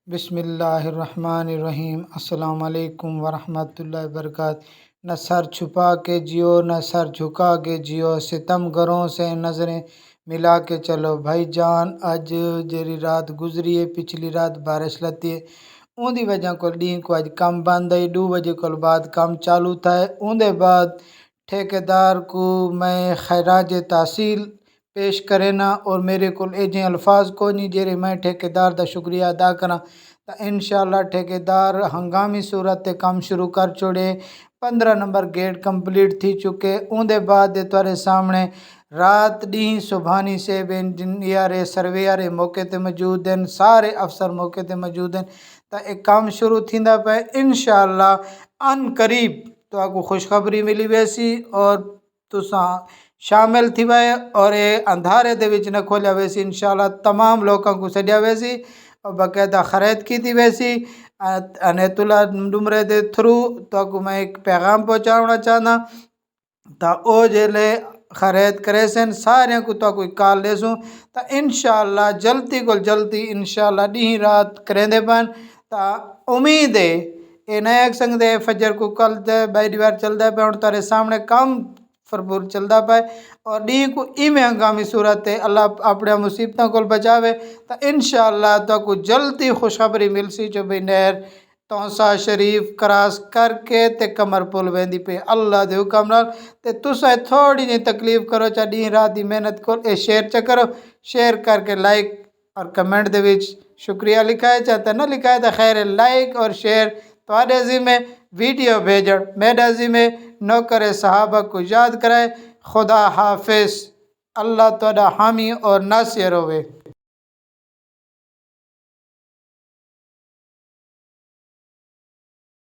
بسم اللہ الرحمن الرحیم۔ السلام علیکم ورحمۃ اللہ وبرکاتہ۔ نہ سر چھپا کے جیو نہ سر جھکا کے جیو، ستم گروں سے نظریں ملا کے چلو۔ بھائی جان اج جیری رات گزری ہے، پچھلی رات بارش لتی ہے، اون دی وجہ کو ڈین کو اج کم بند ہے، 2 بجے کو بعد کام چالو تھا ہے۔ اون دے بعد ٹھیکیدار کو میں خراج تحصیل پیش کرینا، اور میرے کو ایجیں الفاظ کو نہیں جیرے میں ٹھیکیدار دا شکریہ ادا کرنا۔ تو انشاءاللہ ٹھیکیدار ہنگامی صورت تے کام شروع کر چھوڑے۔ 15 نمبر گیٹ کمپلیٹ تھی چکے۔ اون دے بعد دے تورے سامنے رات ڈین سبحانی سے انجینئر سرویئر موقع تے موجود ہیں، سارے افسر موقع تے موجود ہیں۔ تو ایک کام شروع تھیندا پہ انشاءاللہ ان قریب تو آپ کو خوشخبری ملی ویسی، اور تساں شامل تھی وے، اور اندھارے دے وچ نہ کھولیا ویسی۔ انشاءاللہ تمام لوگوں کو سڈیا ویسی اور باقاعدہ خرید کی تھی ویسی۔ انیت اللہ نمرے دے تھرو تو کو میں ایک پیغام پہنچانا چاہنا، تا او جیلے خرید کرے سن سارے کو تو کوئی کال لے سوں، تا انشاءاللہ جلدی کو جلدی انشاءاللہ ڈی رات کریں دے بن۔ تا امید ہے اے نیک سنگ دے فجر کو کل دے بیڈ وار چل دے پہ، اور تارے سامنے کام فربور چلدا پائے، اور ڈی کو میں ہنگامی صورت ہے اللہ اپنے مصیبتوں کو بچاوے۔ تو انشاءاللہ تو کو جلدی خوشخبری مل سی جو بھی نہر تونسا شریف کراس کر کے تے کمر پل ویندی پہ اللہ دے حکم نال۔ تے تساں تھوڑی جی تکلیف کرو چا ڈی رات دی محنت کو شیئر چا کرو، شیئر کر کے لائک اور کمنٹ دے وچ شکریہ لکھائے، چاہتا نہ لکھائے تو خیر لائک اور شیئر تواڈے ذمہ، ویڈیو بھیجن میرا ذمہ، نوکر صحابہ کو یاد کرائے۔ خدا حافظ، اللہ تہاڈا حامی اور ناصر ہوئے۔